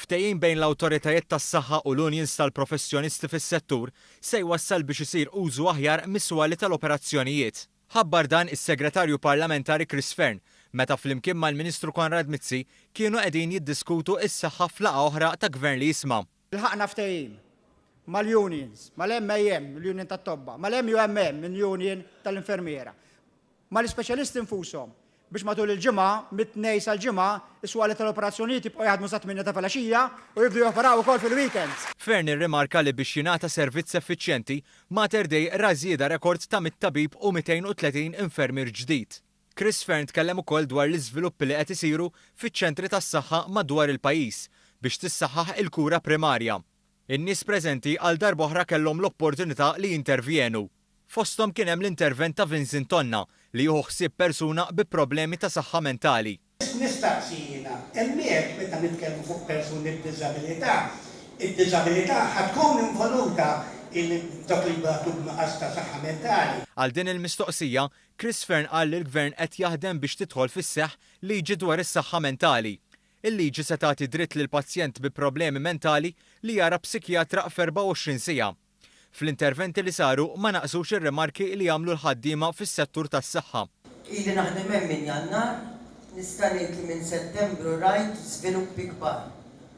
Ftehim bejn l-awtoritajiet tas-saħħa u l-unions tal-professjonisti fis-settur se jwassal biex isir użu aħjar mis-swali tal-operazzjonijiet. Ħabbar dan is-Segretarju Parlamentari Chris Fern meta flimkien mal-Ministru Konrad Mizzi kienu qegħdin jiddiskutu s-saħħa f'laqgħa oħra ta' gvern li jisma'. Ilħaqna ftehim mal-unions, mal-MAM, l-Union tat-Tobba, mal-MUMM, l-Union tal-Infermiera, mal-ispeċjalisti infushom biex matul il-ġimgħa, mit-tnejn sal-ġimgħa, is-swali tal-operazzjonijiet jibqgħu jaħdmu sa 8 ta' filgħaxija u jibdu jopperaw ukoll fil-weekends. Fern irrimarka li biex jingħata servizz effiċjenti Mater Dei ra żieda rekord ta' 100 tabib u 230 infermier ġdid. Chris Fern tkellem ukoll dwar l-iżviluppi li qed isiru fiċ-ċentri tas-saħħa madwar il-pajjiż biex tissaħħaħ il-kura primarja. In-nies preżenti għal darb'oħra kellhom l-opportunità li jintervjenu. Fosthom kien hemm l-intervent ta' Vincent Tonna li jieħu ħsieb persuna bi problemi ta' saħħa mentali. Nistaqsina, hemmhekk meta nitkellmu fuq persuni b'diżabilità, id-diżabilità ħadkun involuta dak li jbagħtu b'nuqqas ta' saħħa mentali. Għal din il-mistoqsija, Chris Fern qal li l-Gvern qed jaħdem biex tidħol fis-seħħ liġi dwar is-saħħa mentali. Il-liġi se tagħti dritt lil pazjent bi problemi mentali li jara psikjatra f'24 siegħa. Fl-interventi li saru ma naqsux ir-remarki li jagħmlu l-ħaddiema fis-settur tas-saħħa. Ili naħdem hemm minn Jannar, nista' ngħid li minn Settembru rajt żviluppi kbar.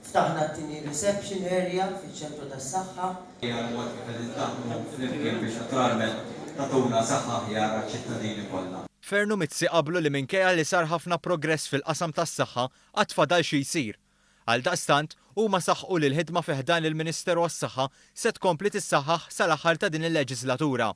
Ftaħna t-tieni reception area fiċ-ċentru tas-saħħa. Hija l-mod kif qegħdin taħdmu flimkien biex naturalment tagħtuna saħħa aħjar għaċ-ċittadini kollha. Fern u Mizzi qablu li minkejja li sar ħafna progress fil-qasam tas-saħħa qatt fadal xi jsir. Għaldaqstant huma saħħu li l-ħidma fi ħdan il-Ministeru għas-Saħħa se tkompli tissaħħaħ sal-aħħar ta' din il-leġislatura.